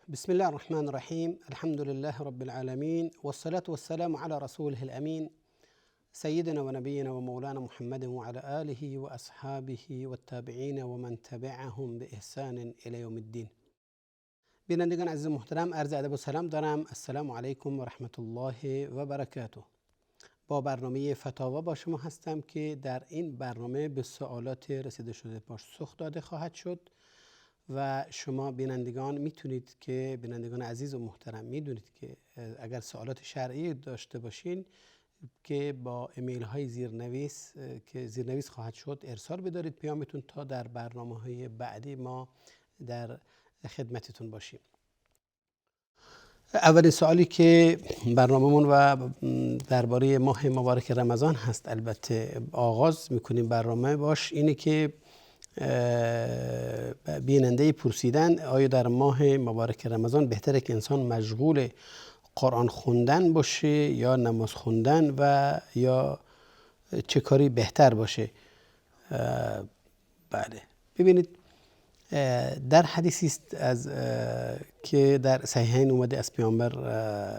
بسم الله الرحمن الرحيم. الحمد لله رب العالمين، والصلاة والسلام على رسوله الأمين سيدنا ونبينا ومولانا محمد وعلى آله وأصحابه والتابعين ومن تبعهم بإحسان إلى يوم الدين. بینندگان عزیز محترم، عرض ادب و سلام دارم. السلام علیکم و رحمت الله و برکاته. با برنامه فتاوا با شما هستم که در این برنامه به سوالات رسیده شده پاسخ داده خواهد شد و شما بینندگان عزیز و محترم میدونید که اگر سوالات شرعی داشته باشین که با ایمیل های زیرنویس که زیرنویس خواهد شد ارسال بدارید پیامتون تا در برنامه های بعدی ما در خدمتتون باشیم. اولین سوالی که برنامه‌مون و درباره ماه مبارک رمضان هست، البته آغاز میکنیم برنامه باش، اینه که بیننده پرسیدن آیا در ماه مبارک رمضان بهتره که انسان مشغول قرآن خوندن باشه یا نماز خوندن و یا چه کاری بهتر باشه؟ بله، ببینید در حدیثی است از که در صحیحین اومده از پیامبر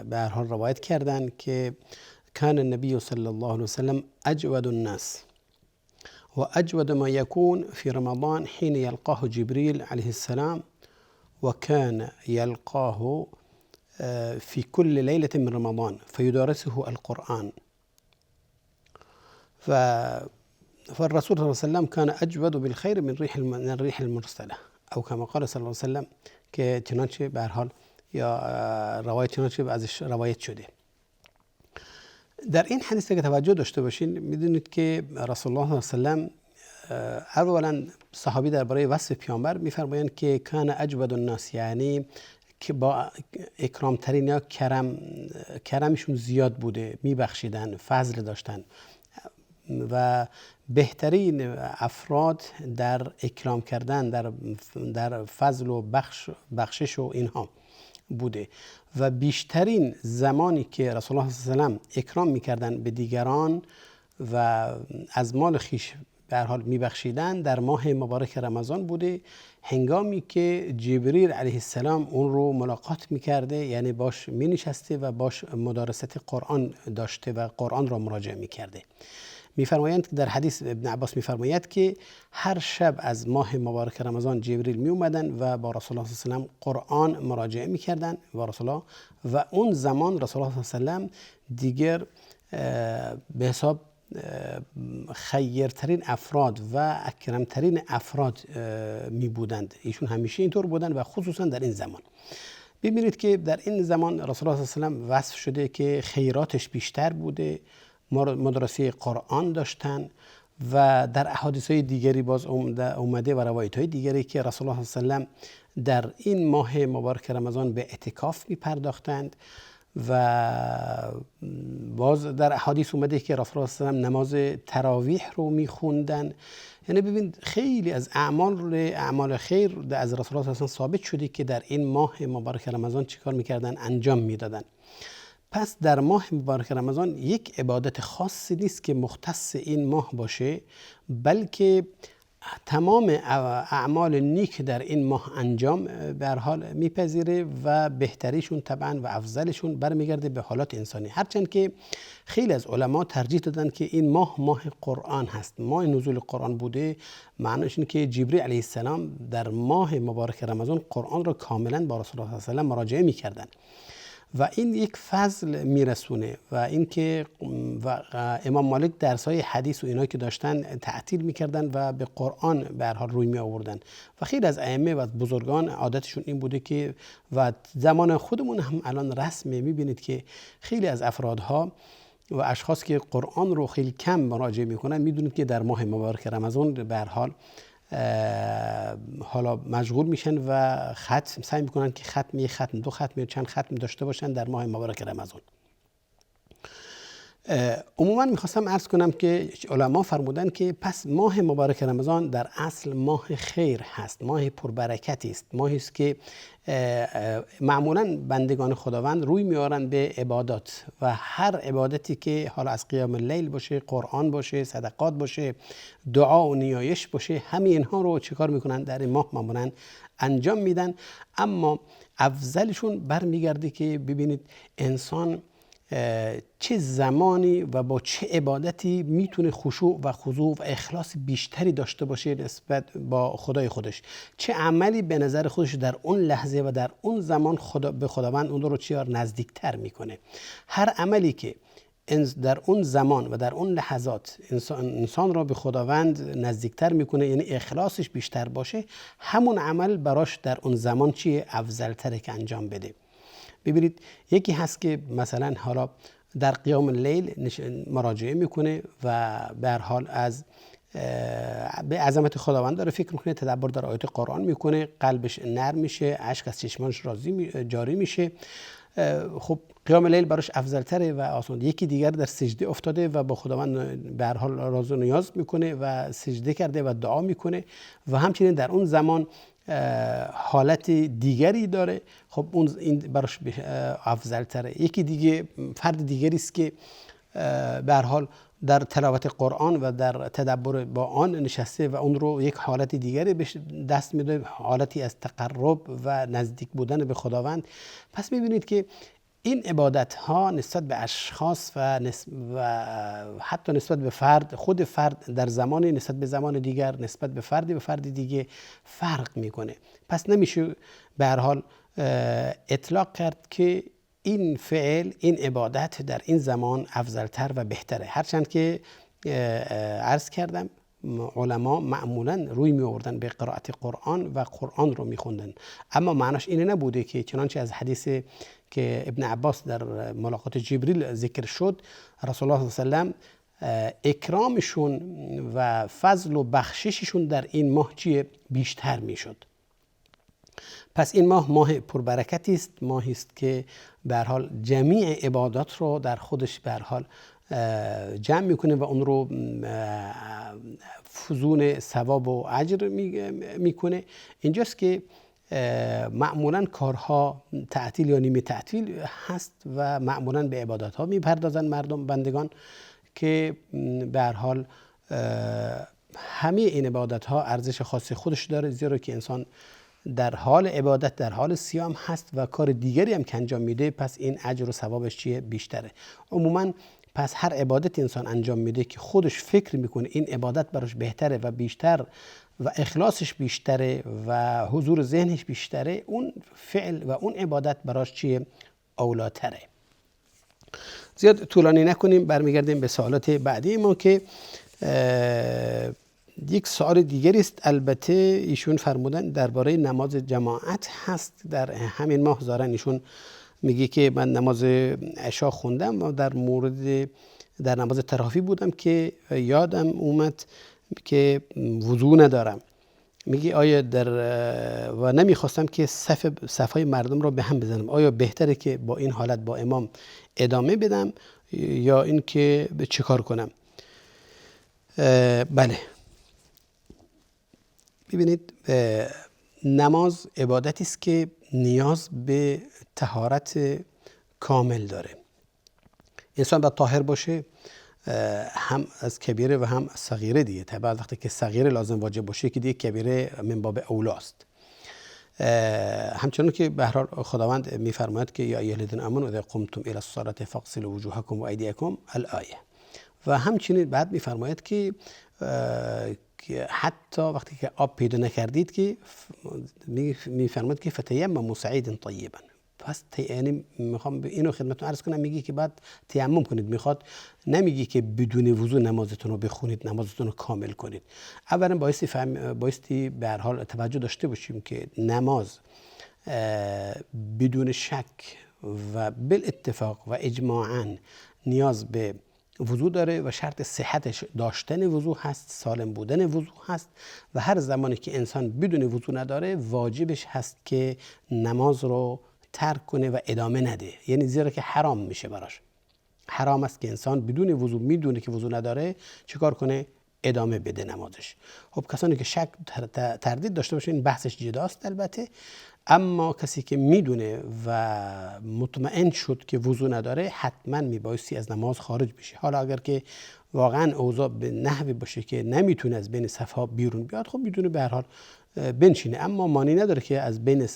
به هر حال روایت کردن که کان النبی صلی الله علیه وسلم اجود الناس و اجود ما یکون فی رمضان حين یلقاه جبریل علیه السلام و کان یلقاه في كل ليلة من رمضان فيدارسه القرآن. فالرسول صلى الله عليه وسلم كان أجود بالخير من الريح المرسلة، أو كما قال صلى الله عليه وسلم که چنانچه به هر حال یا روایت چنانچه ازش روایت شده. در این حدیث که توجه داشته باشین میدونید که رسول الله صلی الله علیه و سلم اولا صحابی درباره وصف پیامبر میفرمایند که کان اجود الناس، یعنی که با اکرام ترین یا کرمشون زیاد بوده، میبخشیدن، فضل داشتن و بهترین افراد در اکرام کردن، در فضل و بخشش و اینها بوده و بیشترین زمانی که رسول الله صلی الله علیه و سلم اکرام میکردن به دیگران و از مال خویش به هر حال میبخشیدن در ماه مبارک رمضان بوده، هنگامی که جبریل علیه السلام اون رو ملاقات میکرده، یعنی باش مینشسته و باش مدارست قرآن داشته و قرآن را مراجعه میکرده. میفرمایند که در حدیث ابن عباس میفرماید که هر شب از ماه مبارک رمضان جبریل می اومدن و با رسول الله صلی الله علیه و سلم قرآن مراجعه میکردن و اون زمان رسول الله صلی الله علیه و سلم دیگر به حساب خیرترین افراد و اکرمترین افراد می بودند. ایشون همیشه اینطور بودند و خصوصا در این زمان. ببینید که در این زمان رسول الله صلی الله علیه و سلم وصف شده که خیراتش بیشتر بوده، مدرسه قرآن داشتن و در احادیث دیگری باز اومده و روایت های دیگری که رسول الله صلی الله علیه و سلم در این ماه مبارک رمضان به اعتکاف می پرداختند و باز در احادیث اومده که رسول الله صلی الله علیه و سلم نماز تراویح رو می خوندن. یعنی ببینید خیلی از اعمال خیر از رسول الله صلی الله علیه و سلم ثابت شده که در این ماه مبارک رمضان چیکار میکردن، انجام میدادن. پس در ماه مبارک رمضان یک عبادت خاصی نیست که مختص این ماه باشه، بلکه تمام اعمال نیک در این ماه انجام به هر حال میپذیره و بهتریشون طبعا و افضلشون برمیگرده به حالات انسانی. هرچند که خیلی از علما ترجیح دادن که این ماه قرآن هست، ماه نزول قرآن بوده، معنیش اینه که جبریل علیه السلام در ماه مبارک رمضان قرآن را کاملا با رسول الله صلی الله علیه و سلم مراجعه میکردن و این یک فضل میرسونه و اینکه امام مالک درسای حدیث و اینایی که داشتن تعطیل میکردن و به قرآن به هر حال روی می آوردن و خیلی از ائمه و بزرگان عادتشون این بوده که و زمان خودمون هم الان رسمه، میبینید که خیلی از افرادها و اشخاص که قرآن رو خیلی کم مراجعه میکنن، میدونید که در ماه مبارک رمضان به هر حال حالا مشغول میشن و ختم سعی میکنن که ختم 1 ختم 2 ختم یا چند ختم داشته باشن در ماه مبارک رمضان. عموما میخواستم عرض کنم که علما فرمودن که پس ماه مبارک رمضان در اصل ماه خیر هست، ماه پربرکتی است، ماهی است که معمولا بندگان خداوند روی میارن به عبادات و هر عبادتی که حالا از قیام اللیل باشه، قرآن باشه، صدقات باشه، دعا و نیایش باشه، همه اینها رو چیکار میکنن؟ در این ماه معمولا انجام میدن. اما افضلشون برمیگرده که ببینید انسان چه زمانی و با چه عبادتی میتونه خشوع و خضوع و اخلاص بیشتری داشته باشه نسبت با خدای خودش، چه عملی به نظر خودش در اون لحظه و در اون زمان به خداوند اون رو چیار نزدیکتر میکنه. هر عملی که در اون زمان و در اون لحظات انسان را به خداوند نزدیکتر میکنه، یعنی اخلاصش بیشتر باشه، همون عمل براش در اون زمان چیه؟ افضل‌تره که انجام بده. ببینید یکی هست که مثلا حالا در قیام اللیل مراجعه میکنه و به هر حال از به عظمت خداوند داره فکر میکنه، تدبر در آیات قرآن میکنه، قلبش نرم میشه، اشک از چشمانش جاری میشه. خب قیام اللیل براش افضل‌تره و آسان. یکی دیگر در سجده افتاده و با خداوند به هر حال راز و نیاز میکنه و سجده کرده و دعا میکنه و همچنین در اون زمان حالت دیگری داره، خب اون این براش افضل تره. یکی دیگه فرد دیگری است که به هر حال در تلاوت قرآن و در تدبر با آن نشسته و اون رو یک حالت دیگری بهش دست میده، حالتی از تقرب و نزدیک بودن به خداوند. پس میبینید که این عبادت ها نسبت به اشخاص و حتی نسبت به فرد، خود فرد در زمانی نسبت به زمان دیگر، نسبت به فرد دیگه فرق میکنه. پس نمیشه به هر حال اطلاق کرد که این فعل، این عبادت در این زمان افضلتر و بهتره. هرچند که عرض کردم علما معمولا روی می آوردن به قرائت قرآن و قرآن رو می خوندن، اما معناش اینه نبوده که چنانچه از حدیث که ابن عباس در ملاقات جبریل ذکر شد، رسول الله صلی الله علیه و سلم اکرامشون و فضل و بخشششون در این ماه چیه؟ بیشتر می شد. پس این ماه پربرکتی است، ماهی است که به هر حال جمیع عبادات رو در خودش به هر حال جمع میکنه و اون رو فزون ثواب و اجر میکنه. اینجاست که معمولا کارها تعطیل یا نیمه تعطیل هست و معمولا به عبادات ها میپردازن مردم بندگان که به هر حال همه این عبادات ها ارزش خاص خودش داره، زیرا که انسان در حال عبادت، در حال صیام هست و کار دیگری هم که انجام میده، پس این اجر و ثوابش چیه؟ بیشتره. عموما پس هر عبادت انسان انجام میده که خودش فکر میکنه این عبادت براش بهتره و بیشتر و اخلاصش بیشتره و حضور ذهنش بیشتره، اون فعل و اون عبادت براش چیه؟ اولاتره. زیاد طولانی نکنیم، برمیگردیم به سوالات بعدی ما که یک سوال دیگری است. البته ایشون فرمودن درباره نماز جماعت هست در همین ماه. ظاهرا ایشون میگه که من نماز عشا خوندم و در نماز تراویح بودم که یادم اومد که وضو ندارم. میگه آیا و نمیخواستم که صفای مردم رو به هم بزنم، آیا بهتره که با این حالت با امام ادامه بدم یا این که چه کار کنم؟ بله، ببینید نماز عبادتی است که نیاز به طهارت کامل داره. انسان باید طاهر باشه، هم از کبیره و هم از صغیره دیگه. طبعا وقتی که صغیره لازم واجب باشه که دیگه کبیره من باب اولاست. همچنان که به هر حال خداوند میفرماید که یا ایها الذین آمنوا اذا قمتم الی الصلاة فاغسلوا وجوهکم و ایدیکم الآیه. و همچنین بعد میفرماید که حتی وقتی که آب پیدا نکردید که میفرماید که فتیمموا صعیدا طیبا. پس یعنی میخوام اینو خدمتتون عرض کنم، میگی که بعد تیمم کنید، میخواد نمیگی که بدون وضو نمازتون رو بخونید، نمازتون رو کامل کنید. اولا بایستی به هر حال توجه داشته باشیم که نماز بدون شک و بالاتفاق و اجماعاً نیاز به وضو داره و شرط صحتش داشتن وضو هست، سالم بودن وضو هست و هر زمانی که انسان بدون وضو نداره واجبش هست که نماز رو ترک کنه و ادامه نده، یعنی زیرا که حرام میشه براش. حرام است که انسان بدون وضو میدونه که وضو نداره چیکار کنه؟ ادامه بده نمازش. خب کسانی که شک تردید داشته باشه این بحثش جداست البته، اما کسی که میدونه و مطمئن شد که وضو نداره حتما میبایستی از نماز خارج بشه. حالا اگر که واقعا اوضاع به نحوی باشه که نمیتونه از بین صفها بیرون بیاد، خب میتونه به هر حال بنشینه، اما معنی نداره که از بین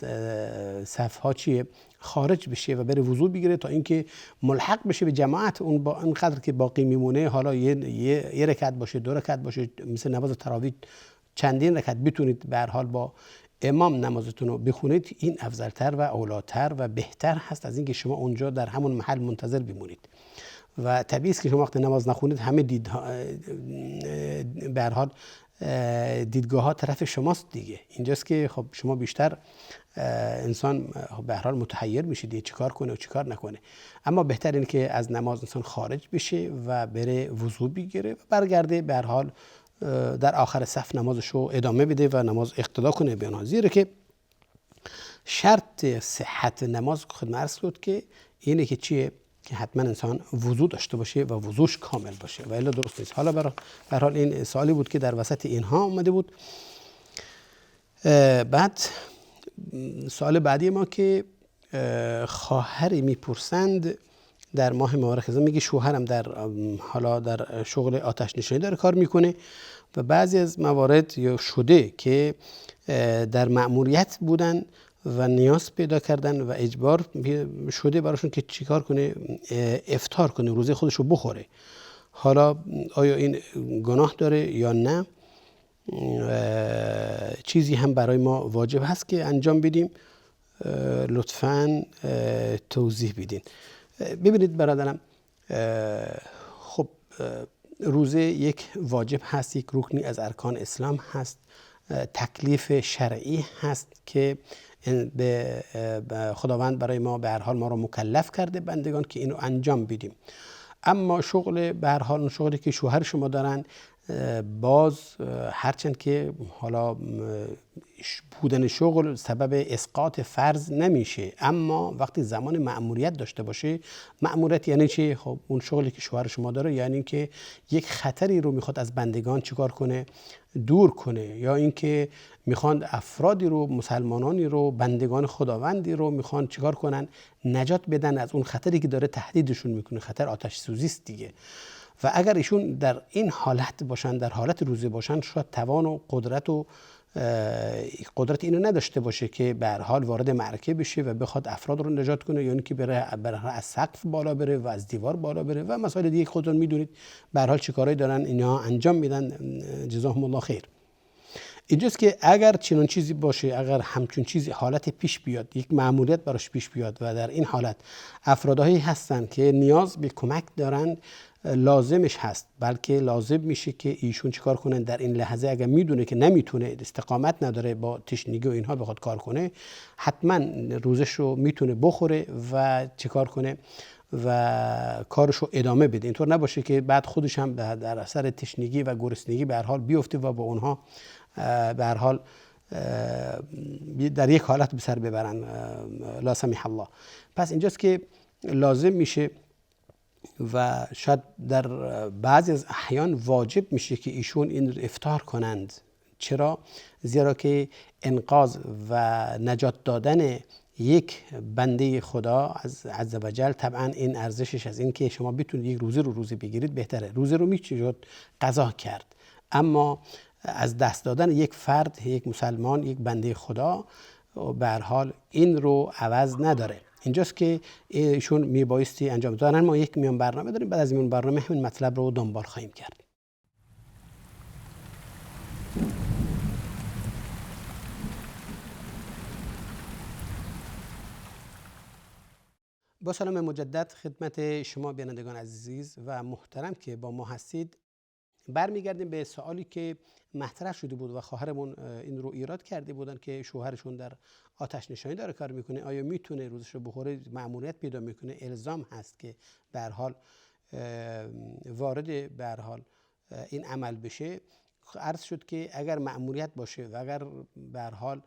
صفها خارج بشه و بره وضو بگیره تا اینکه ملحق بشه به جماعت. اون با اینقدر که باقی میمونه، حالا یه رکعت باشه، 2 رکعت باشه، مثل نماز تراویح چندین رکعت بتونید به هر حال با امام نمازتون رو بخونید، این افضلتر و اولاتر و بهتر هست از اینکه شما اونجا در همون محل منتظر بمونید. و طبیعی است که شما وقتی نماز نخونید همه به هر حال دیدگاه ها طرف شماست دیگه. اینجاست که خب شما بیشتر انسان به هر حال متحیر میشه دیگه چیکار کنه و چیکار نکنه. اما بهتر اینه که از نماز انسان خارج بشه و بره وضو بگیره و برگرده به هر حال در آخر صف نمازش رو ادامه بده و نماز اقتدا کنه به آنها. زیرا که شرط صحت نماز خدمت عرض شد که اینه که چیه؟ که حتما انسان وضو داشته باشه و وضوش کامل باشه و الا درست نیست. حالا به هر حال این سوالی بود که در وسط اینها اومده بود. بعد سوال بعدی ما که خواهری میپرسند در ماه مبارک رمضان، میگه شوهرم در شغل آتش نشانی داره کار میکنه و بعضی از موارد یا شده که در مأموریت بودن و نیاز پیدا کردن و اجبار شده براشون که چیکار کنه؟ افطار کنه، روزه خودش رو بخوره. حالا آیا این گناه داره یا نه؟ چیزی هم برای ما واجب هست که انجام بدیم؟ لطفاً توضیح بدین. ببینید برادرم، خب روزه یک واجب هست، یک رکنی از ارکان اسلام هست، تکلیف شرعی هست که به خداوند برای ما به هر حال ما رو مکلف کرده بندگان که اینو انجام بدیم. اما شغل به هر حال اون شغلی که شوهر شما دارن، باز هرچند که حالا بودن شغل سبب اسقاط فرض نمیشه، اما وقتی زمان مأموریت داشته باشه، مأموریت یعنی چی؟ خب اون شغلی که شوهر شما داره یعنی که یک خطری رو میخواد از بندگان چیکار کنه؟ دور کنه، یا اینکه میخوان افرادی رو، مسلمانانی رو، بندگان خداوندی رو میخوان چیکار کنن؟ نجات بدن از اون خطری که داره تهدیدشون میکنه، خطر آتش سوزی است دیگه. و اگر ایشون در این حالت باشن، در حالت روزه باشن، شاید توان و قدرت اینو نداشته باشه که به هر حال وارد معرکه بشه و بخواد افراد رو نجات کنه، یعنی که بره از سقف بالا بره و از دیوار بالا بره و مسائل دیگه خودتون میدونید به هر حال چه کارایی دارن اینا انجام میدن. جزاهم الله خیر. اینجاست که اگر چنین چیزی باشه، اگر همچون چیزی حالت پیش بیاد، یک مأموریت براش پیش بیاد و در این حالت افرادهایی هستن که نیاز به کمک دارن، لازمش هست، بلکه لازم میشه که ایشون چیکار کنن در این لحظه. اگر میدونه که نمیتونه، استقامت نداره، با تشنگی و اینها بخواد کار کنه، حتما روزش رو میتونه بخوره و چیکار کنه و کارش رو ادامه بده. اینطور نباشه که بعد خودش هم در اثر تشنگی و گرسنگی به هر حال بیفته و با اونها به هر حال در یک حالت به سر ببرن، لا سمح الله. پس اینجاست که لازم میشه و شاید در بعضی از احیان واجب میشه که ایشون این افطار کنند. چرا؟ زیرا که انقاذ و نجات دادن یک بنده خدا عز و جل، طبعا این ارزشش از این که شما بتونید یک روزه بگیرید بهتره. روزه رو میشه قضا کرد، اما از دست دادن یک فرد، یک مسلمان، یک بنده خدا به هر حال این رو عوض نداره. اینجاست که ایشون میبایستی انجام دادن. ما یک میان برنامه داریم، بعد از این برنامه همین مطلب رو دنبال خواهیم کرد. با سلام مجدد خدمت شما بینندگان عزیز و محترم که با ما هستید. برمیگردیم به سوالی که مطرح شده بود و خواهرمون این رو ایراد کرده بودن که شوهرشون در آتش نشانی داره کار میکنه، آیا میتونه روزش رو بخوره؟ مأموریت پیدا میکنه، الزام هست که به هر حال وارد به هر حال این عمل بشه. عرض شد که اگر مأموریت باشه و اگر به هر حال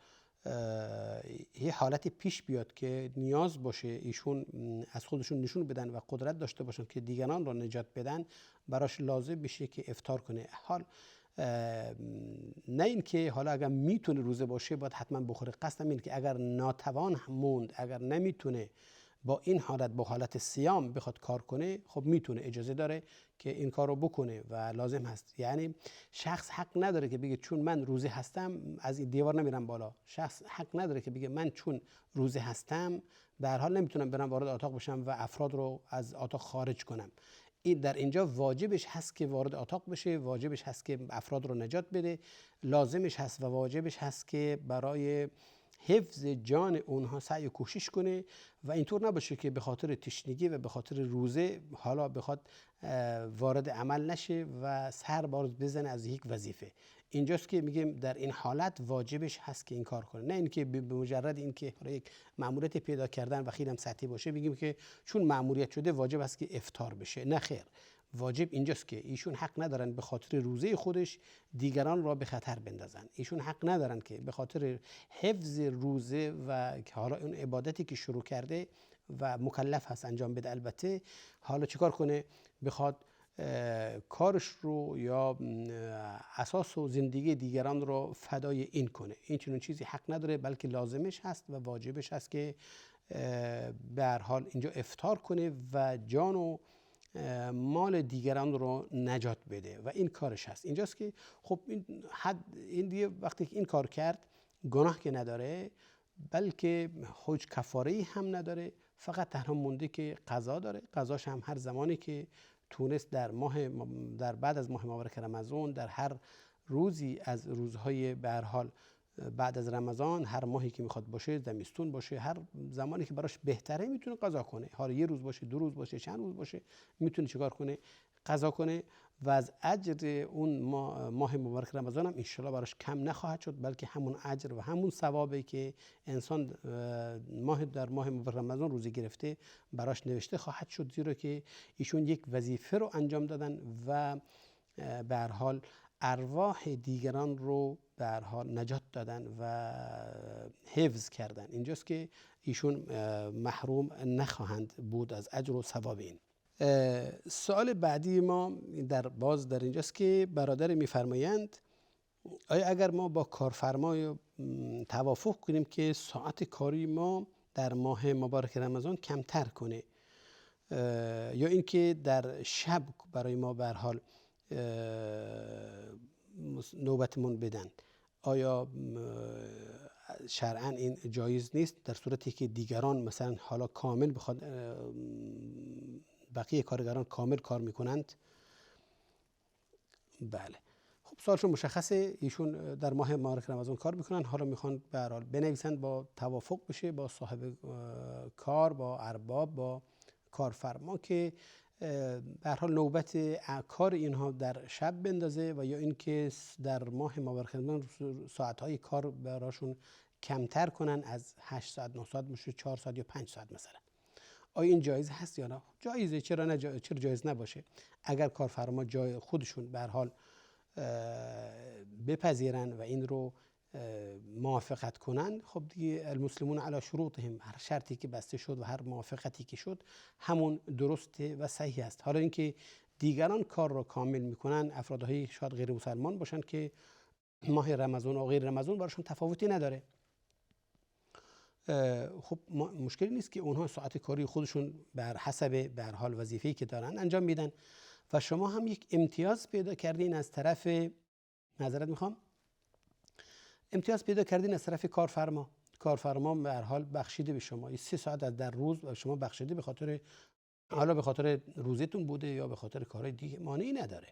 یه حالتی پیش بیاد که نیاز باشه ایشون از خودشون نشون بدن و قدرت داشته باشن که دیگران را نجات بدن، براش لازم بشه که افطار کنه. حال نه اینکه حالا اگر میتونه روزه باشه باید حتما بخوره، قصدم اینه که اگر ناتوان موند، اگر نمیتونه با این حالت، با حالت صیام بخواد کار کنه، خب میتونه، اجازه داره که این کار رو بکنه و لازم هست. یعنی شخص حق نداره که بگه چون من روزه هستم از این دیوار نمیرم بالا. شخص حق نداره که بگه من چون روزه هستم به هر حال نمیتونم برم وارد اتاق بشم و افراد رو از اتاق خارج کنم. این در اینجا واجبش هست که وارد اتاق بشه، واجبش هست که افراد رو نجات بده، لازمش هست و واجبش هست که برای حفظ جان اونها سعی و کوشش کنه و اینطور نباشه که به خاطر تشنگی و به خاطر روزه حالا بخواد وارد عمل نشه و سر باز بزنه از یک وظیفه. اینجاست که میگیم در این حالت واجبش هست که این کار کنه، نه اینکه به مجرد اینکه یک مأموریت پیدا کردن و خیلی هم سطحی باشه بگیم که چون مأموریت شده واجب است که افطار بشه. نه خیر، واجب اینجاست که ایشون حق ندارن به خاطر روزه خودش دیگران را به خطر بندازن. ایشون حق ندارن که به خاطر حفظ روزه و حالا اون عبادتی که شروع کرده و مکلف هست انجام بده، البته حالا چیکار کنه؟ بخواد کارش رو یا اساس و زندگی دیگران رو فدای این کنه. این چنین چیزی حق نداره، بلکه لازمش هست و واجبش هست که به هر حال اینجا افطار کنه و جان و مال دیگران رو نجات بده و این کارش هست. اینجاست که خب این دیگه وقتی که این کار کرد گناه که نداره، بلکه هیچ کفاره‌ای هم نداره، فقط تنها مونده که قضا داره. قضاش هم هر زمانی که تونست در بعد از ماه مبارک رمضان، در هر روزی از روزهای به هر حال بعد از رمضان، هر ماهی که میخواد باشه، زمستون باشه، هر زمانی که براش بهتره میتونه قضا کنه. حالا یه روز باشه، 2 روز باشه، چند روز باشه، میتونه چیکار کنه؟ قضا کنه و از اجر اون ماه مبارک رمضان هم انشالله براش کم نخواهد شد، بلکه همون اجر و همون ثوابی که انسان در ماه مبارک رمضان روزه گرفته براش نوشته خواهد شد، زیرا که ایشون یک وظیفه رو انجام دادن و به هر حال ارواح دیگران رو به هر حال نجات دادن و حفظ کردن. اینجاست که ایشون محروم نخواهند بود از اجر و ثواب این. سوال بعدی ما در اینجاست که برادر میفرمایند آیا اگر ما با کارفرما توافق کنیم که ساعت کاری ما در ماه مبارک رمضان کمتر کنه یا اینکه در شب برای ما به هر حال نوبتمون بدن، آیا شرعاً این جایز نیست در صورتی که دیگران مثلا حالا کامل بخواد بقیه کارگران کامل کار میکنند؟ بله، خب سوالشون مشخصه. ایشون در ماه مبارک رمضان کار میکنن، حالا میخوان به هر حال بنویسن با توافق بشه با صاحب کار، با ارباب، با کارفرما که به هر حال نوبت کار اینها در شب بندازه و یا اینکه در ماه مبارک رمضان ساعت‌های کار براشون کمتر کنن، از 8 ساعت 9 ساعت میشه 4 ساعت یا 5 ساعت مثلا. آیا این جایز هست یا نه؟ جایزه، چرا جایز نباشه؟ اگر کارفرما جای خودشون به هر حال بپذیرن و این رو موافقت کنن، خب دیگه المسلمون علی شروطهم، هر شرطی که بسته شد و هر موافقتی که شد همون درسته و صحیح است. حالا اینکه دیگران کار رو کامل میکنن، افرادهای شاید غیر مسلمان باشن که ماه رمضان و غیر رمضان براشون تفاوتی نداره، خب مشکلی نیست که اونها ساعت کاری خودشون بر حسب به هر حال وظیفه‌ای که دارن انجام میدن و شما هم یک امتیاز پیدا کردین از طرف، امتیاز پیدا کردین از طرف کارفرما به هر حال بخشیده به شما 3 ساعت در روز به شما بخشیده، به خاطر روزتون بوده یا به خاطر کارهای دیگه، مانعی نداره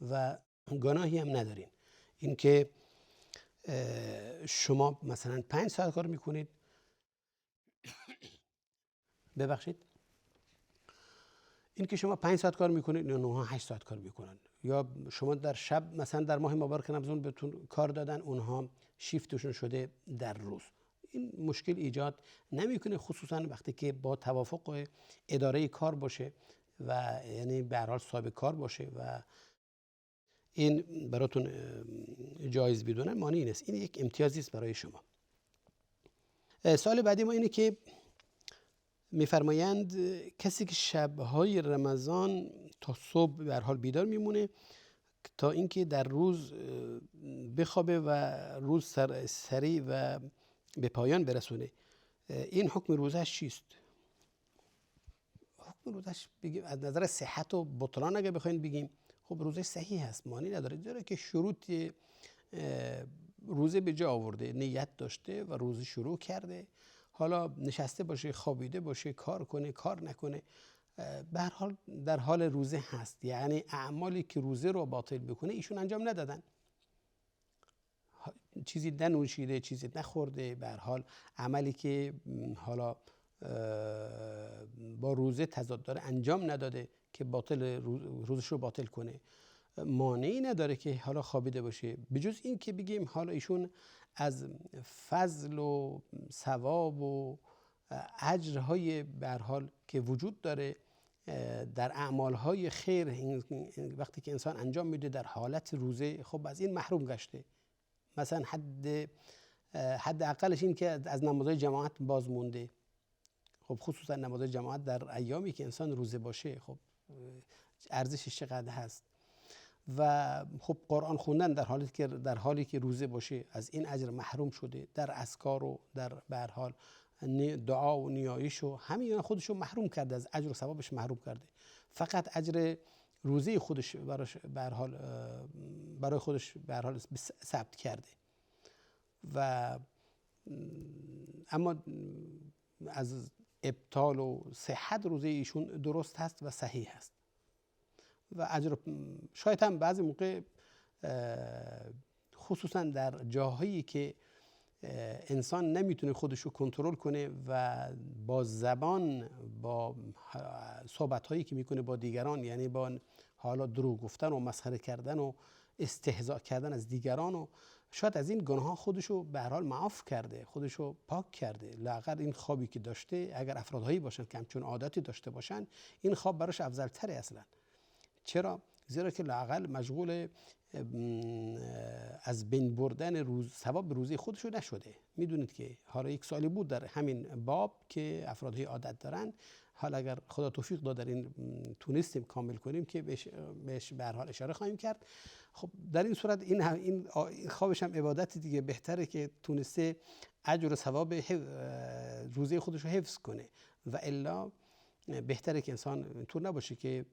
و گناهی هم ندارین. اینکه شما مثلا 5 ساعت کار میکنید، این که شما 5 ساعت کار میکنید یا 8 ساعت کار میکنن، یا شما در شب مثلا در ماه مبارک رمضان بهتون کار دادن، اونها شیفتشون شده در روز، این مشکل ایجاد نمیکنه، خصوصا وقتی که با توافق اداره کار باشه و یعنی به هر حال صاحب کار باشه و این براتون جایز بدونه، مانعی نیست. این یک امتیازی است برای شما. سوال بعدی ما اینه که میفرمایند کسی که شب‌های رمضان تا صبح به هر حال بیدار میمونه تا اینکه در روز بخوابه و روز سریع و به پایان برسونه، این حکم روزش چیست؟ حکم روزش بگیم از نظر صحت و بطلان اگه بخواین بگیم خب روزش صحیح هست، معنی نداره، داره که شروط روزه به جا آورده، نیت داشته و روزه شروع کرده، حالا نشسته باشه، خوابیده باشه، کار کنه، کار نکنه، به هر حال در حال روزه هست. یعنی اعمالی که روزه رو باطل بکنه ایشون انجام ندادن، چیزی ننوشیده، چیزی نخورده، به هر حال عملی که حالا با روزه تضاد داره انجام نداده که باطل روزش رو باطل کنه، مانعی نداره که حالا خوابیده باشه، بجز این که بگیم حالا ایشون از فضل و ثواب و اجرهای به هر حال که وجود داره در اعمالهای خیر وقتی که انسان انجام میده در حالت روزه، خب از این محروم گشته. مثلا حد اقلش این که از نمازهای جماعت باز مونده، خب خصوصا نمازهای جماعت در ایامی که انسان روزه باشه خب ارزشش چقدر هست. و خب قرآن خوندن در حالی که روزه باشه از این اجر محروم شده، در اذکار و در به هر حال دعا و نیایش و همین خودشو محروم کرده، از اجر و ثوابش محروم کرده، فقط اجر روزه خودش برای خودش به هر حال ثبت کرده. و اما از ابطال و صحت روزه ایشون درست هست و صحیح هست و اجر شاید هم بعضی موقع خصوصا در جاهایی که انسان نمیتونه خودش رو کنترل کنه و با زبان، با صحبت‌هایی که میکنه با دیگران، یعنی با حالا دروغ گفتن و مسخره کردن و استهزاء کردن از دیگران، و شاید از این گناه خودش رو به هر حال معاف کرده، خودش رو پاک کرده. لااقل این خوابی که داشته، اگر افرادهایی باشن که همچون عادتی داشته باشن، این خواب براش افضل تره اصلا. چرا؟ زیرا که لااقل مشغول از بین بردن ثواب روزه خودش رو نشده. میدونید که حالا یک سوالی بود در همین باب که افرادهای عادت دارن، حالا اگر خدا توفیق داد در این تونستیم کامل کنیم که بهش به هر حال اشاره خواهیم کرد. خب در این صورت این خوابش هم عبادت دیگه، بهتره که تونسته اجر و ثواب روزه خودش رو حفظ کنه، و الا بهتره که انسان اینطور نباشه که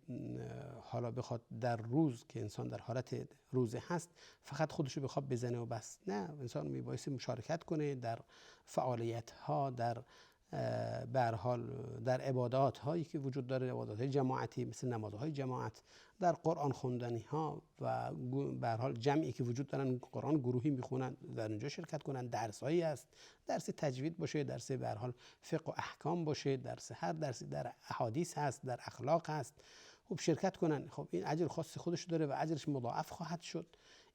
حالا بخواد در روز که انسان در حالت روزه هست فقط خودشو بخواد بزنه و بس. نه، انسان میبایستی مشارکت کنه در فعالیت ها، در به هر حال در عبادات هایی که وجود داره، عبادات های جماعتی مثل نمازهای جماعت، در قرآن خوندنی ها و به هر حال جمعی که وجود دارن قرآن گروهی میخونن، در اونجا شرکت کنن. درس هایی هست، درس تجوید باشه، درس به هر حال فقه و احکام باشه، درس هر درسی در احادیث هست، در اخلاق هست، خب شرکت کنن. خب این اجر خاص خودش داره و اجرش مضاعف خواهد شد.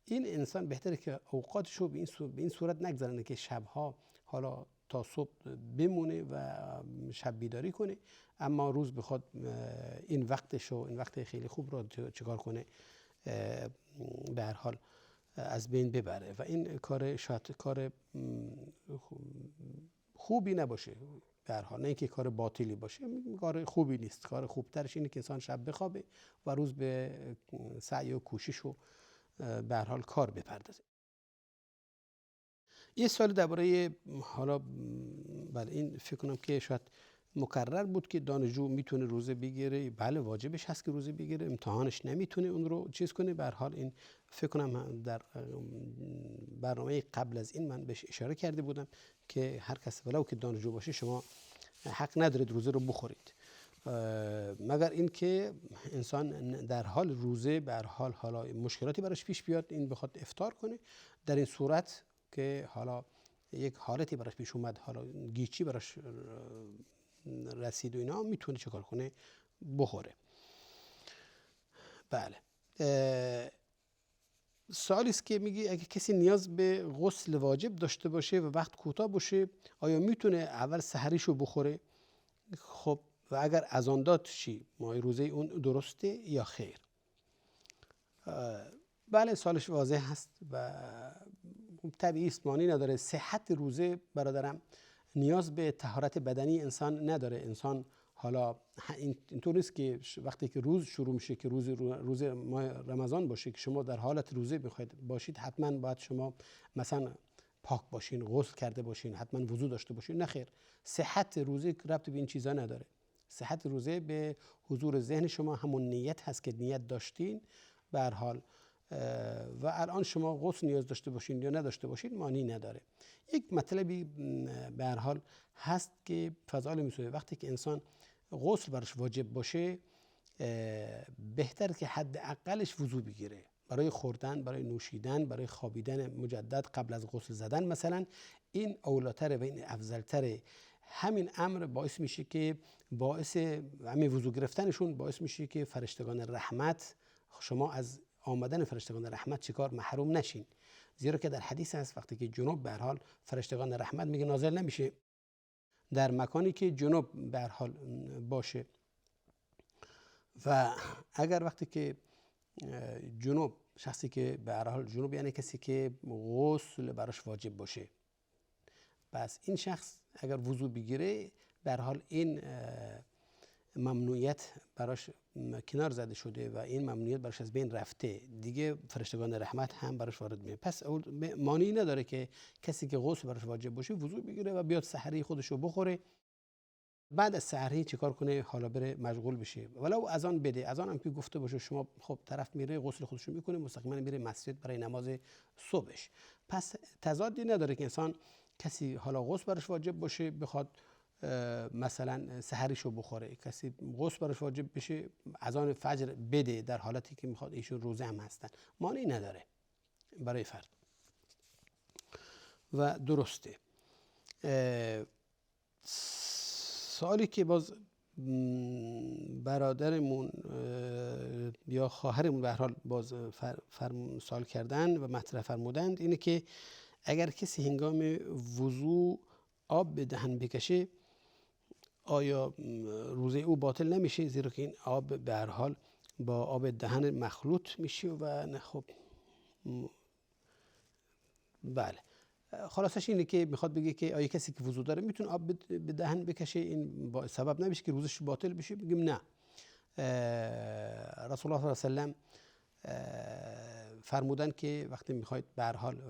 این انسان بهتره که اوقاتشو به این صورت نگذرونه که شبها حالا تا صبح بمونه و شب بیداری کنه، اما روز بخواد این وقتشو، این وقت خیلی خوب رو چیکار کنه، به هر حال از بین ببره. و این کار شاید کار خوبی نباشه، به هر حال نه اینکه کار باطلی باشه، کار خوبی نیست. کار خوبترش اینه که انسان شب بخوابه و روز به سعی و کوشش و به هر حال کار بپردازه. یه سوال درباره حالا بله این فکر کنم که شاید مکرر بود که دانشجو میتونه روزه بگیره. بله واجبش هست که روزه بگیره، امتحانش نمیتونه اون رو چیز کنه. به هر حال این فکر کنم در برنامه قبل از این من بهش اشاره کرده بودم که هر کس ولو که دانشجو باشه شما حق ندارید روزه رو بخورید، مگر اینکه انسان در حال روزه به هر حال حالا مشکلاتی براش پیش بیاد، این بخواد افطار کنه. در این صورت که حالا یک حالتی براش پیش اومد، حالا گیچی براش رسید و اینا، میتونه چکار کنه؟ بخوره. بله. سوالی است که میگی اگه کسی نیاز به غسل واجب داشته باشه و وقت کوتاه باشه، آیا میتونه اول سحریشو بخوره؟ خب و اگر اذان داد چی؟ ماه روزه اون درسته یا خیر؟ بله سوالش واضح هست و طبیعی است، معنی نداره. صحت روزه برادرم نیاز به طهارت بدنی انسان نداره. انسان حالا اینطور نیست که وقتی که روز شروع میشه که روز ماه رمضان باشه که شما در حالت روزه بخواید باشید حتما باید شما مثلا پاک باشین، غسل کرده باشین، حتما وضو داشته باشین. نه خیر، صحت روزه ربط به این چیزا نداره. صحت روزه به حضور ذهن شما، همون نیت هست که نیت داشتین به هر حال و الان شما غسل نیاز داشته باشین یا نداشته باشین معنی نداره. یک مطلبی به هر حال هست که فضائل میسوزه. وقتی که انسان غسل برش واجب باشه بهتر که حداقلش وضو بگیره برای خوردن، برای نوشیدن، برای خوابیدن مجدد قبل از غسل زدن مثلا. این اولاتره و این افضلتره. همین امر باعث میشه که همین وضو گرفتنشون باعث میشه که فرشتگان رحمت، شما از آمدن فرشتگان رحمت چیکار محروم نشین. زیرا که در حدیث هست وقتی که جنوب به هر حال فرشتگان رحمت میگه نازل نمیشه در مکانی که جنوب به هر حال باشه. و اگر وقتی که جنوب، شخصی که به هر حال جنوب یعنی کسی که غسل براش واجب باشه، پس این شخص اگر وضو بگیره به هر حال این ممنوعیت براش کنار زده شده و این ممنوعیت براش از بین رفته، دیگه فرشتگان رحمت هم براش وارد میشه. پس معنی نداره که کسی که غسل براش واجب باشه وضو بگیره و بیاد سحری خودشو بخوره، بعد از سحری چیکار کنه؟ حالا بره مشغول بشه ولو اذان بده. اذان هم که گفته باشه شما خب طرف میره غسل خودشو میکنه مستقیما میره مسجد برای نماز صبحش. پس تضادی نداره که انسان کسی حالا غسل براش واجب باشه بخواد مثلا سحریشو بخوره، کسی غسل براش واجب بشه اذان فجر بده در حالتی که میخواد ایشون روزه هم هستن، مانعی نداره برای فرد و درسته. سوالی که باز برادرمون یا خواهرمون به هر حال باز سوال کردن و مطرح فرمودند اینه که اگر کسی هنگام وضو آب به دهن بکشه آیا روزه او باطل نمیشه؟ زیرا که این آب به هر حال با آب دهن مخلوط میشه و خب بله. خلاصش اینه که میخواد بگه که آیا کسی که وضو داره میتونه آب به دهن بکشه این سبب نمیشه که روزش باطل بشه؟ بگیم نه. رسول الله صلی الله علیه و سلم فرمودن که وقتی میخواید به هر حال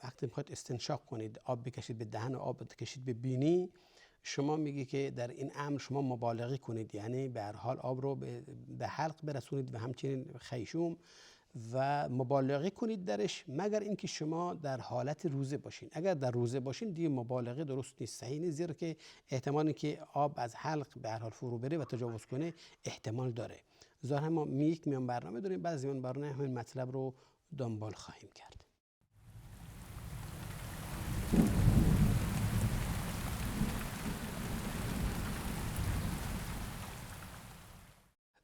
وقتی میخواید استنشاق کنید آب بکشید به دهن و آب بکشید به بینی، شما میگه که در این امر شما مبالغه کنید، یعنی به هر حال آب رو به حلق برسونید و همچنین خیشوم و مبالغه کنید درش، مگر اینکه شما در حالت روزه باشین. اگر در روزه باشین دیگه مبالغه درست نیست، صحیح نیست، زیرا که احتمالی که آب از حلق به هر حال فرو بره و تجاوز کنه احتمال داره. ظاهرا ما یک میان برنامه داریم، بعد از میان برنامه همین مطلب رو دنبال خواهیم کرد.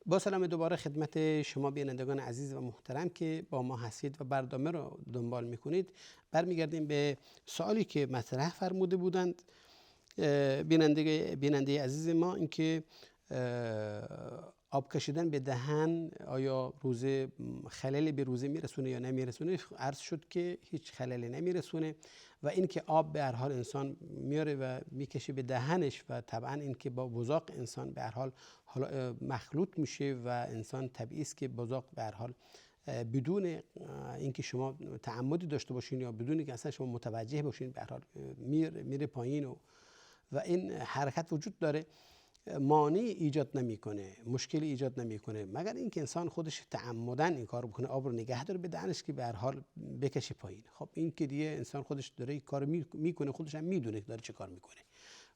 با سلام دوباره خدمت شما بینندگان عزیز و محترم که با ما هستید و برنامه رو دنبال میکنید. برمیگردیم به سوالی که مطرح فرموده بودند بیننده عزیز ما، اینکه آب کشیدن به دهن آیا روزه خللی به روزه میرسونه یا نمیرسونه؟ عرض شد که هیچ خللی نمیرسونه و اینکه آب به هر حال انسان میاره و میکشه به دهنش و طبعا اینکه با بزاق انسان به هر حال مخلوط میشه و انسان طبیعی است که بزاق به هر حال بدون اینکه شما تعمدی داشته باشین یا بدون اینکه اصلا شما متوجه باشین به هر حال میره پایین و این حرکت وجود داره، مانع ایجاد نمیکنه، مشکلی ایجاد نمیکنه، مگر اینکه انسان خودش تعمدن این کارو بکنه، آب رو نگه داره به دهنش که به هر حال بکشه پایین. خب این که دیگه انسان خودش داره این کارو میکنه، خودش هم میدونه که داره چه کار میکنه.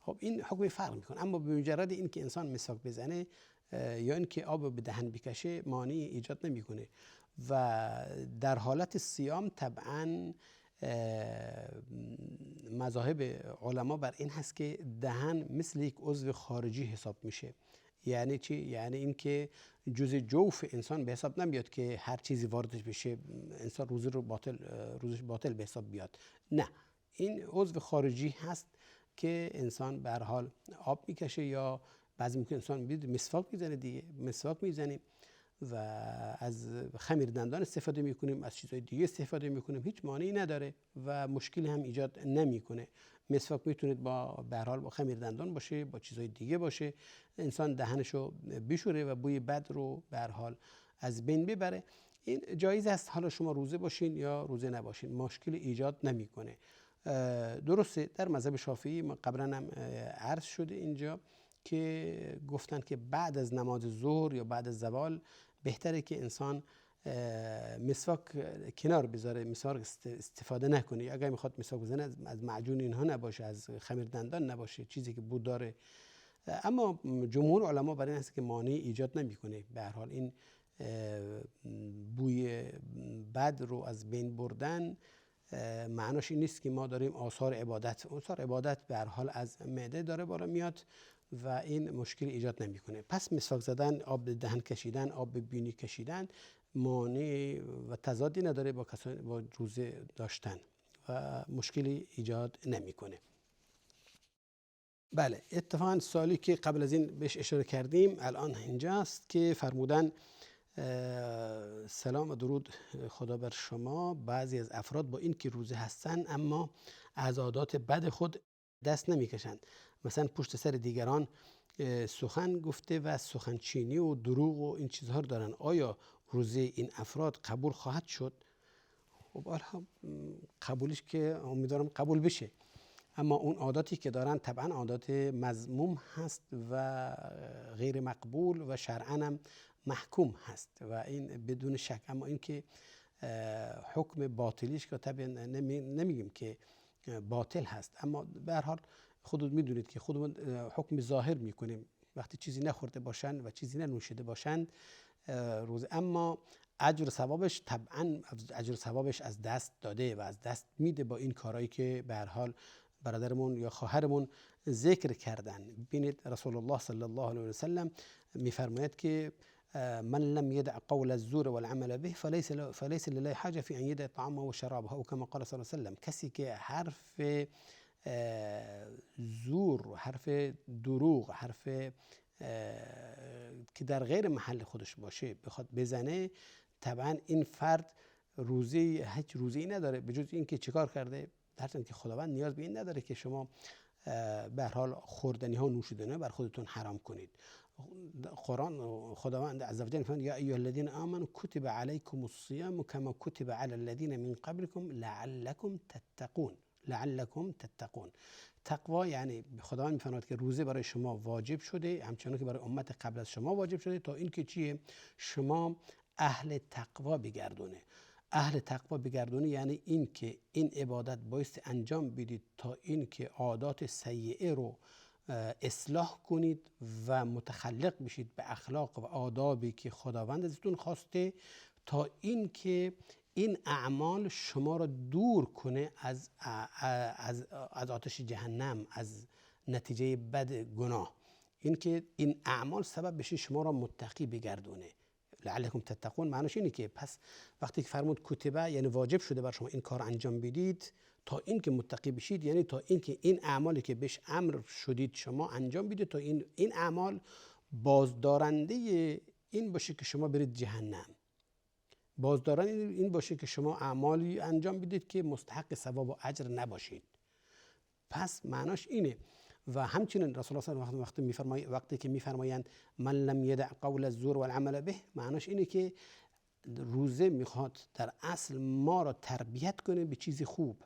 خب این حکم فرق میکنه. اما به مجرد اینکه انسان مسواک بزنه یا اینکه آب به دهن بکشه مانع ایجاد نمیکنه. و در حالت صیام طبعا مذاهب علما بر این هست که دهن مثل یک عضو خارجی حساب میشه. یعنی چی؟ یعنی اینکه جزء جوف انسان به حساب نمیاد که هر چیزی واردش بشه انسان روزش باطل به حساب بیاد. نه، این عضو خارجی هست که انسان به هر حال آب میکشه یا بعضی موقع انسان مسواک میزنه دیگه، مسواک میزنیم و از خمیر دندان استفاده میکنیم، از چیزهای دیگه استفاده میکنیم، هیچ مانعی نداره و مشکلی هم ایجاد نمیکنه. مسواک میتونید به هر حال با خمیر دندان باشه، با چیزهای دیگه باشه، انسان دهنشو بشوره و بوی بد رو به هر حال از بین ببره. این جایز است حالا شما روزه باشین یا روزه نباشین، مشکل ایجاد نمیکنه. درسته در مذهب شافعی ما قبلا هم عرض شده اینجا که گفتن که بعد از نماز ظهر یا بعد از زوال بهتره که انسان مسواک کنار بذاره، مسواک استفاده نکنه. اگر میخواد مسواک بزنه از معجون اینها نباشه، از خمیر دندان نباشه، چیزی که بو داره. اما جمهور علما برای این هست که مانع ایجاد نمیکنه. به هر حال این بوی بد رو از بین بردن معناش این نیست که ما داریم آثار عبادت به هر حال از معده داره بالا میاد و این مشکل ایجاد نمیکنه. پس مسواک زدن، آب به دهن کشیدن، آب به بینی کشیدن مانع و تضادی نداره با روزه داشتن و مشکلی ایجاد نمیکنه. بله، اتفاقا سوالی که قبل از این بهش اشاره کردیم الان اینجاست که فرمودن سلام و درود خدا بر شما. بعضی از افراد با این که روزه هستن اما از عادات بد خود دست نمیکشند، مثلا پشت سر دیگران سخن گفته و سخنچینی و دروغ و این چیزها رو دارن. آیا روزه این افراد قبول خواهد شد؟ خب قبولش که امیدوارم قبول بشه، اما اون عاداتی که دارن طبعا عادات مذموم هست و غیر مقبول و شرعاً هم محکوم هست و این بدون شک. اما این که حکم باطلیش که طبعا نمیگیم که باطل هست، اما به هر حال خودت میدونید که خودمون حکم ظاهر میکنیم وقتی چیزی نخورده باشن و چیزی ننوشیده باشند روز، اما اجر ثوابش طبعا اجر ثوابش از دست داده و از دست میده با این کارهایی که به هر حال برادرمون یا خواهرمون ذکر کردن. ببینید رسول الله صلی الله علیه و سلم میفرماید که من لم يدع قول الزور والعمل به فليس لله حاجه في ان يدع طعامه وشرابه او كما قال صلی الله علیه و سلم. کسی که حرف زور، حرف دروغ، حرف که در غیر محل خودش باشه بخواد بزنه، طبعا این فرد هیچ روزی نداره به جز اینکه چیکار کرده. درسته که خداوند نیاز به این نداره که شما به هر حال خوردنی ها و نوشیدنی ها بر خودتون حرام کنید. قرآن خداوند عزوجل میگه یا ایها الذین آمنوا کتب علیکم الصیام کما کتب علی الذین من قبلکم لعلکم تتقون. تقوا یعنی خداوند میفرماید که روزه برای شما واجب شده همچنان که برای امت قبل از شما واجب شده تا اینکه چیه؟ شما اهل تقوا بگردونه. اهل تقوا بگردونه یعنی این که این عبادت بایستی انجام بدید تا این که عادات سیئه رو اصلاح کنید و متخلق بشید به اخلاق و آدابی که خداوند ازتون خواسته، تا این که این اعمال شما را دور کنه از آتش جهنم، از نتیجه بد گناه. این که این اعمال سبب بشه شما را متقی بگردونه. لعلکم تتقون معنیش اینه که پس وقتی که فرمود کتبه یعنی واجب شده بر شما این کار انجام بدید تا این که متقی بشید، یعنی تا این که این اعمالی که بهش امر شدید شما انجام بدید تا این اعمال بازدارنده این باشه که شما برید جهنم، بازدارنده این باشه که شما اعمالی انجام بدید که مستحق ثواب و اجر نباشید. پس معناش اینه. و همچنین رسول الله صلی الله علیه و آله وقتی که میفرمایند من لم یدع قول الزور والعمل به، معناش اینه که روزه میخواد در اصل ما را تربیت کنه به چیزی خوب،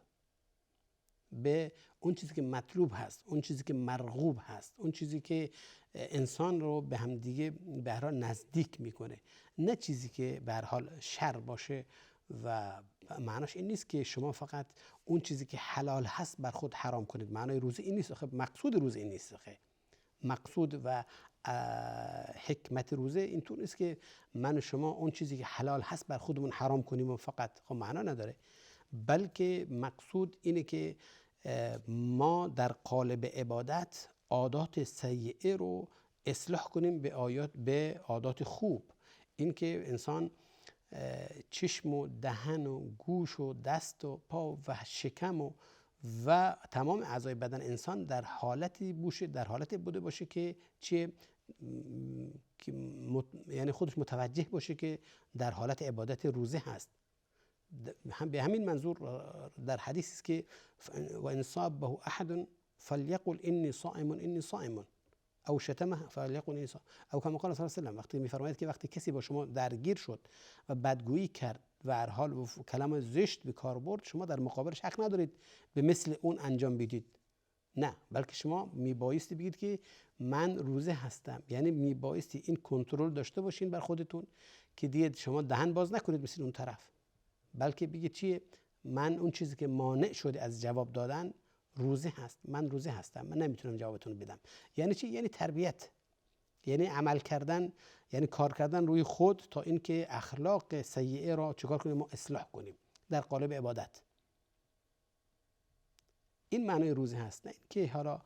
به اون چیزی که مطلوب هست، اون چیزی که مرغوب هست، اون چیزی که انسان رو به هم دیگه به هر حال نزدیک میکنه، نه چیزی که به هر حال شر باشه. و معناش این نیست که شما فقط اون چیزی که حلال هست بر خود حرام کنید. معنای روزه این نیست. مقصود روزه این نیست. مقصود و حکمت روزه اینطور نیست که من و شما اون چیزی که حلال هست بر خودمون حرام کنیم و فقط، خب معنا نداره. بلکه مقصود اینه که ما در قالب عبادت عادات سیئه رو اصلاح کنیم به عادات خوب. این که انسان چشم و دهن و گوش و دست و پا و شکم و تمام اعضای بدن انسان در حالتی بوده باشه که یعنی خودش متوجه باشه که در حالت عبادت روزه هست. به همین منظور در حدیث است که و ان صابه احد فليقل اني صائم اني صائم او شتمه فليقل اني صائم او كما قال صلی الله علیه و سلم. وقتی میفرماید که وقتی کسی با شما درگیر شد و بدگویی کرد و هر حال کلام زشت به کار برد، شما در مقابلش حق ندارید به مثل اون انجام بدید. نه، بلکه شما میبایستی بگید که من روزه هستم. یعنی میبایستی این کنترل داشته باشین بر خودتون که دیگه شما دهن باز نکنید مثل اون طرف، بلکه بگید چیه؟ من اون چیزی که مانع شده از جواب دادن روزه هست، من روزه هستم، من نمیتونم جوابتون بدم. یعنی چی؟ یعنی تربیت، یعنی عمل کردن، یعنی کار کردن روی خود تا اینکه اخلاق سیئه را چیکار کنیم؟ ما اصلاح کنیم در قالب عبادت. این معنای روزه هست، نه اینکه حالا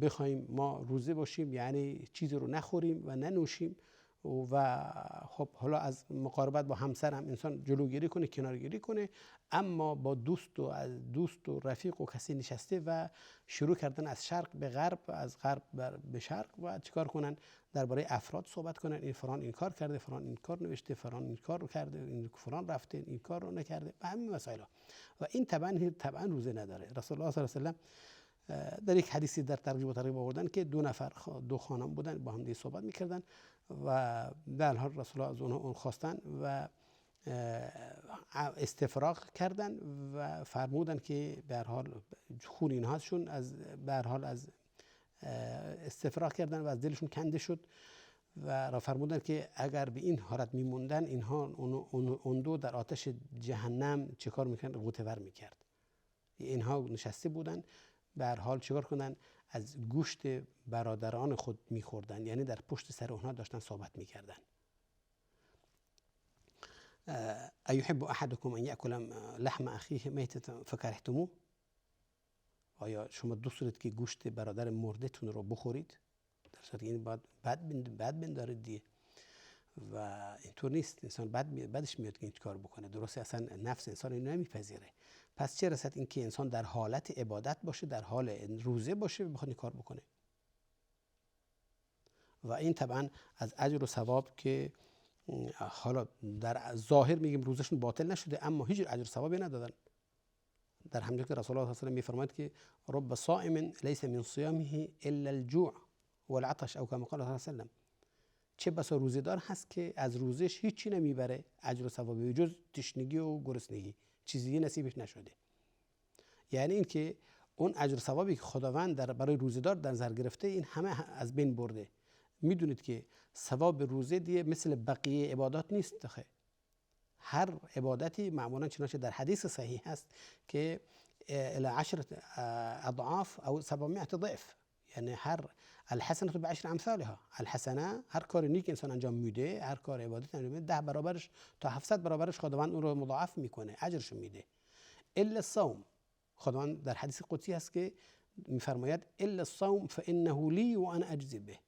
بخوایم ما روزه باشیم یعنی چیزی رو نخوریم و ننوشیم و خب حالا از مقاربت با همسر هم انسان جلوگیری کنه، کنارگیری کنه، اما با دوست و رفیق و کسی نشسته و شروع کردن از شرق به غرب، از غرب به شرق و چیکار کنن؟ درباره افراد صحبت کنن، این فلان این کار کرده، فلان این کار نوشته، فلان این کار رو کرده، این فلان رفته، این کار رو نکرده و همین مسائل و این طبعا روزه نداره. رسول الله صلی الله علیه و سلم در یک حدیثی در ترغیب و ترهیب آوردن که دو خانم بودن با هم دیگه صحبت میکردن و در حال رسول الله از اون خواستن و استفراغ کردن و فرمودن که به هر حال خون اینهاشون از به هر حال از استفراغ کردن و از دلشون کنده شد و فرمودن که اگر به این حالت میموندن اینها اون دو در آتش جهنم چیکار میکنن؟ غوطه‌ور میکرد. اینها نشسته بودن به هر حال چیکار کنن؟ از گوشت برادران خود میخوردن، یعنی در پشت سر اونها داشتن صحبت میکردن. ایحب احدکم ان یاکل لحم اخیه میتة فکرهتموه؟ آیا شما دوست دارید که گوشت برادر مرده‌تون رو بخورید؟ در صورتی این بد بندارید دیگه و اینطور نیست. انسان بدش میاد که این کار بکنه. درسته اصلا نفس انسان اینو نمیپذیره. پس چه رسد این که انسان در حالت عبادت باشه، در حال روزه باشه بخواد این کار بکنه؟ و این طبعا از اجر و ثواب که حالا در ظاهر میگیم روزشون باطل نشده اما هیچ اجر و ثوابی ندادن. در همونجا که رسول الله صلی الله علیه و آله میفرماید که رب صائم لیس من صیامه الا الجوع والعطش او کما قال صلی الله علیه و آله. چه بسا روزه‌دار هست که از روزش هیچی نمیبره اجر و ثوابی جز تشنگی و گرسنگی، چیزی نصیبش نشده. یعنی این که اون اجر و ثوابی که خداوند برای روزه‌دار در نظر گرفته این همه از بین برده. میدونید که ثواب روزه دیگه مثل بقیه عبادات نیست. هر عبادتی معمولا چنانچه در حدیث صحیح هست که الی 10 اضعاف او 700 ضعف، یعنی هر الحسنه بعشر امثالها. الحسنه هر کار نیک انسان انجام میده، هر کار عبادت انجام میده 10 برابرش تا 700 برابرش خداوند اون رو مضاعف میکنه، اجرش میده. الا الصوم، خداوند در حدیث قدسی هست که میفرماید الا الصوم فانه لی و انا اجزی به،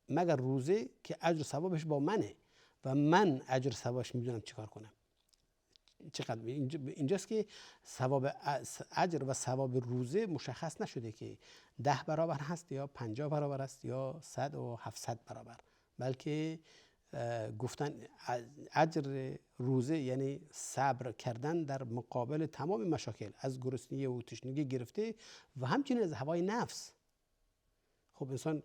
مگر روزه که اجر ثوابش با منه و من اجر ثوابش میدونم چیکار کنم. چقدر اینجاست که ثواب اجر و ثواب روزه مشخص نشده که 10 برابر هست یا 50 برابر است یا 100 و 700 برابر، بلکه گفتن اجر روزه یعنی صبر کردن در مقابل تمام مشاکل، از گرسنگی و تشنگی گرفته و همچنین از هوای نفس. خب انسان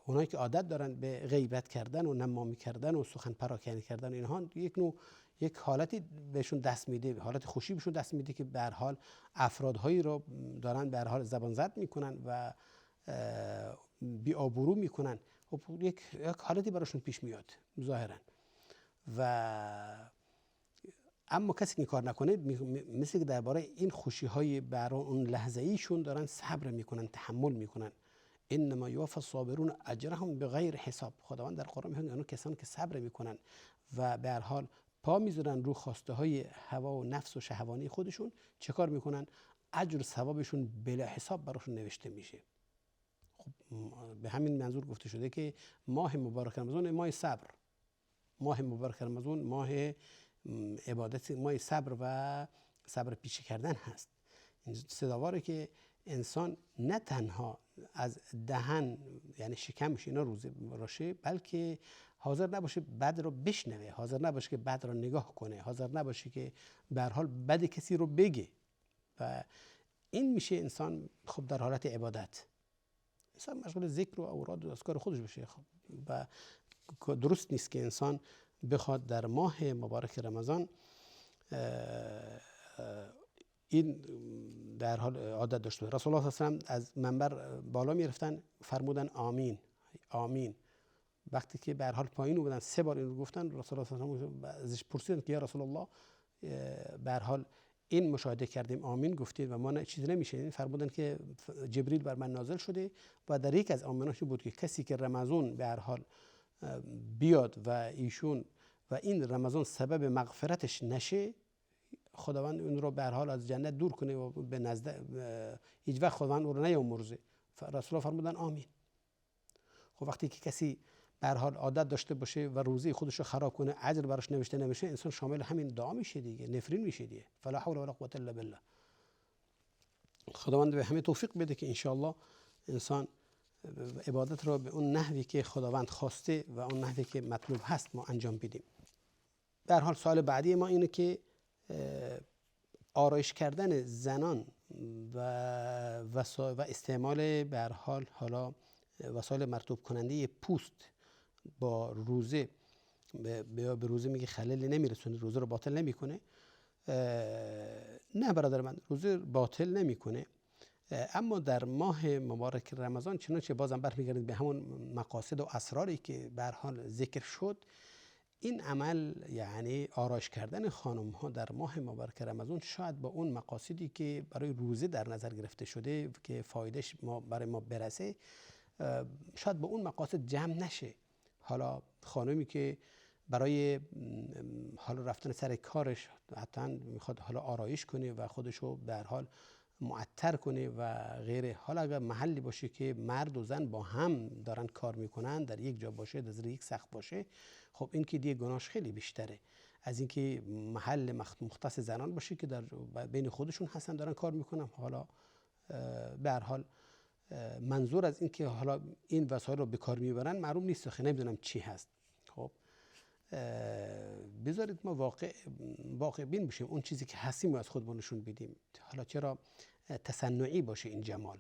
اونایی که عادت دارن به غیبت کردن و نمامی کردن و سخن پراکنی کردن اینها یک حالتی بهشون دست میده، حالت خوشی بهشون دست میده که به هر حال افرادهایی رو دارن به هر حال زبان زد میکنن و بی‌آبرو میکنن. خب یک حالتی براشون پیش میاد ظاهرا. و اما کسی که کار نکنه مثل که درباره این خوشی های برای اون لحظه ایشون دارن صبر میکنن، تحمل میکنن. انما یوفی الصابرون اجرهم بغیر حساب. خداوند در قرآن میگه اون کسانی که صبر میکنن و به هر حال پا میذارن رو خواسته های هوا و نفس و شهوانی خودشون، چه کار میکنن؟ اجر و ثوابشون بلا حساب براشون نوشته میشه. خب به همین منظور گفته شده که ماه مبارک رمضان ماه صبر، ماه مبارک رمضان ماه عبادت، ماه صبر و صبر پیشه کردن هست. این سزاواره که انسان نه تنها از دهن یعنی شکمش اینا روزه باشه، بلکه حاضر نباشه بد رو بشنوه، حاضر نباشه که بد رو نگاه کنه، حاضر نباشه که به هر حال بد کسی رو بگه. و این میشه انسان خب در حالت عبادت، انسان مشغول ذکر و اوراد و اذکار خودش بشه. خب و درست نیست که انسان بخواد در ماه مبارک رمضان این در حال عادت داشته. رسول الله صلی الله علیه و آله از منبر بالا میرفتن فرمودن آمین آمین. وقتی که به هر حال پایین بودن 3 بار این رو گفتن، رسول الله صلی الله علیه و آله ازش پرسیدن که یا رسول الله به هر حال این مشاهده کردیم آمین گفتید و ما چیزی نمیشه. فرمودن که جبریل بر من نازل شده و در یک از آمیناش بود که کسی که رمضان به هر حال بیاد و ایشون و این رمضان سبب مغفرتش نشه، خداوند اون رو به هر حال از جنت دور کنه و به نزد هیچ وقت خداوند اون رو نیامرزه. رسول الله فرمودن آمین. خب وقتی که کسی به هر حال عادت داشته باشه و روزی خودش رو خراب کنه، اجر براش نوشته نمیشه، انسان شامل همین دعا میشه دیگه، نفرین میشه دیگه. فلا حول ولا قوة الا بالله. خداوند به همه توفیق بده که ان شاء الله انسان عبادت رو به اون نحوی که خداوند خواسته و اون نحوی که مطلوب هست ما انجام بدیم. در حال سوال بعدی ما اینه که آرایش کردن زنان و استعمال به هر حال حالا وسایل مرطوب کننده پوست با روزه به روزه میگه خللی نمیرسونه، روزه رو باطل نمیکنه؟ نه برادر من، روزه باطل نمیکنه، اما در ماه مبارک رمضان چنانچه بازم برمیگردید به همون مقاصد و اسراری که به هر حال ذکر شد، این عمل یعنی آرایش کردن خانم ها در ماه مبارک رمضان شاید با اون مقاصدی که برای روزه در نظر گرفته شده که فایدهش برای ما برسه، شاید با اون مقاصد جمع نشه. حالا خانمی که برای حالا رفتن سر کارش حتما میخواد حالا آرایش کنه و خودشو به هر حال معطر کنه و غیره، حالا اگر محلی باشه که مرد و زن با هم دارن کار میکنن، در یک جا باشه، در زیر یک سقف باشه، خب این که دیگه گناهش خیلی بیشتره از اینکه محل مختص زنان باشه که در بین خودشون هستن دارن کار میکنن. حالا به هر حال منظور از این که حالا این وسایل رو به کار میبرن معلوم نیست، خیلی نمیدونم چی هست. خب بذارید ما واقع بین بشیم، اون چیزی که هستیم از خودمون نشون بدیم. حالا چرا تصنعی باشه این جمال؟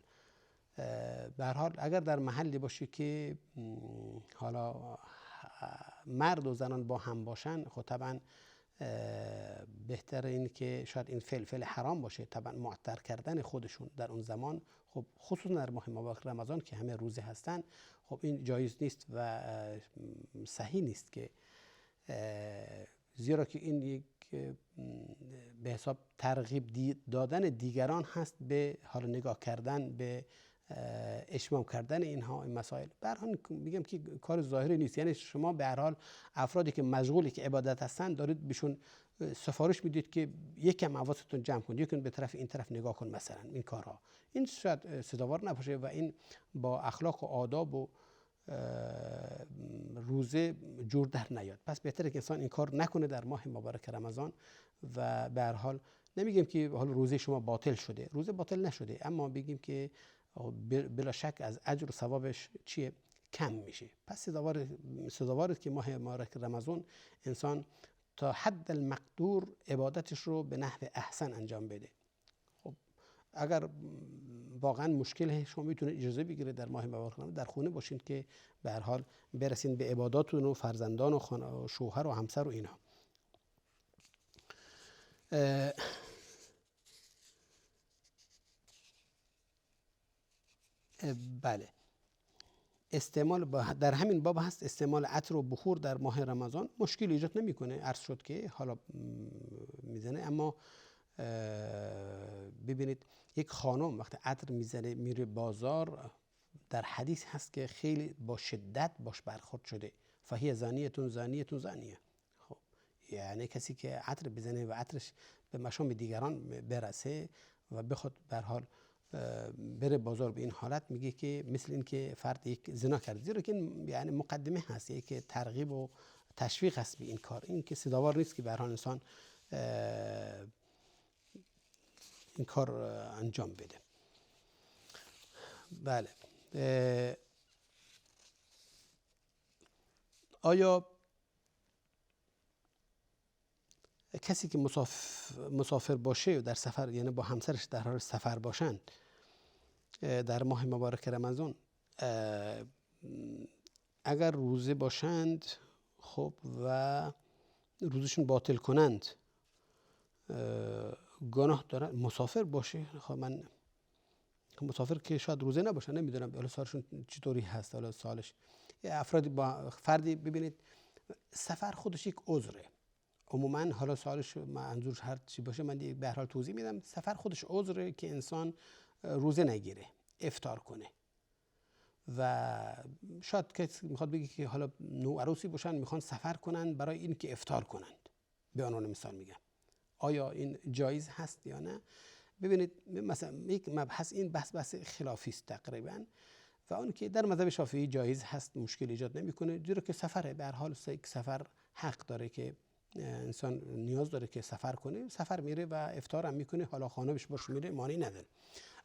به هر حال اگر در محلی باشه که حالا مرد و زنان با هم باشن، خب طبعا بهتر این که شاید این فعل حرام باشه، طبعا معطر کردن خودشون در اون زمان، خب خصوصا در ماه مبارک رمضان که همه روزه هستن، خب این جایز نیست و صحیح نیست، که زیرا که این یک به حساب ترغیب دادن دیگران هست به حال نگاه کردن به اشمام کردن این مسائل. به هر حال میگم که کار ظاهری نیست، یعنی شما به هر حال افرادی که مشغولی که عبادت هستن دارید بهشون سفارش میدید که یکم حواستون جمع کن، یکم به طرف این طرف نگاه کن، مثلا این کارها، این شاید سزاوار نباشه و این با اخلاق و آداب و روزه جور در نیاد. پس بهتره که انسان این کار نکنه در ماه مبارک رمضان. و به هر حال نمیگیم که حالا روزه شما باطل شده، روزه باطل نشده، اما بگیم که بلا شک از اجر و ثوابش چیه؟ کم میشه. پس سزاواره که ماه مبارک رمضان انسان تا حد المقدور عبادتش رو به نحو احسن انجام بده. خب اگر واقعا مشکل شما میتونه اجازه بگیره در ماه مبارک رمضان در خونه باشین که به هر حال برسین به عباداتون و فرزندان و شوهر و همسر و اینها. بله، استعمال در همین باب هست استعمال عطر و بخور در ماه رمضان مشکل ایجاد نمیکنه. عرض شد که حالا میزنه، اما ببینید یک خانم وقتی عطر میزنه میره بازار، در حدیث هست که خیلی با شدت باش برخورد شده، فهی زانیتون زانیتون زانیه. خب یعنی کسی که عطر بزنه و عطرش به مشام دیگران برسه و بخواد به هر حال بره بازار به این حالت، میگه که مثل این که فرد یک زنا کرد، زیرا که یعنی مقدمه هست، یک ترغیب و تشویق هست به این کار. این که سزاوار نیست که به هر حال انسان این کار انجام بده. بله. آیا کسی که مسافر باشه در سفر، یعنی با همسرش در حال سفر باشند در ماه مبارک رمضان، اگر روزه باشند خب و روزشون باطل کنند گناه دارن؟ مسافر باشه، خب من مسافر که شاید روزه نباشه، نمیدونم حالا سالشون چطوری هست، حالا سالش افرادی با فردی ببینید سفر خودش یک عذره. عموما حالا سوالش منظور هر چی باشه من به هر حال توضیح میدم. سفر خودش عذره که انسان روزه نگیره، افطار کنه. و شاید کسی میخواد بگه که حالا نوعروسی باشن میخوان سفر کنن برای این که افطار کنند، به عنوان مثال میگم، آیا این جایز هست یا نه؟ ببینید مثلا یک مبحث، این بحث خلافی است تقریبا، و اون که در مذهب شافعی جایز هست، مشکل ایجاد نمیکنه، زیرا که سفره، به هر حال یک سفر حق داره که انسان نیاز داره که سفر کنه، سفر میره و افطار هم میکنه، حالا خانه‌اش باش میره مانعی نداره.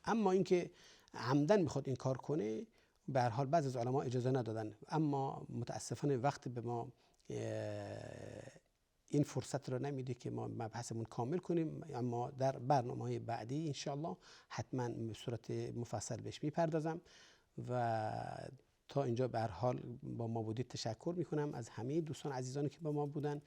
اما اینکه عمدن میخواد این کار کنه، به هر حال بعضی از علما اجازه ندادن. اما متاسفانه وقت به ما این فرصت رو نمیده که ما مبحثمون کامل کنیم، اما در برنامه‌های بعدی انشاءالله حتما به صورت مفصل بهش میپردازم. و تا اینجا به هر حال با ما بودید تشکر میکنم از همه دوستان عزیزانی که با ما بودن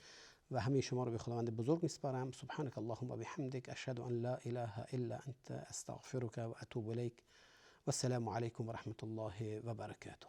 و همه شما رو به خداوند بزرگ میسپارم. سبحانك اللهم و بحمدک، اشهد ان لا اله الا انت، استغفرك و اتوب الیک. و السلام علیکم و رحمت الله و برکاته.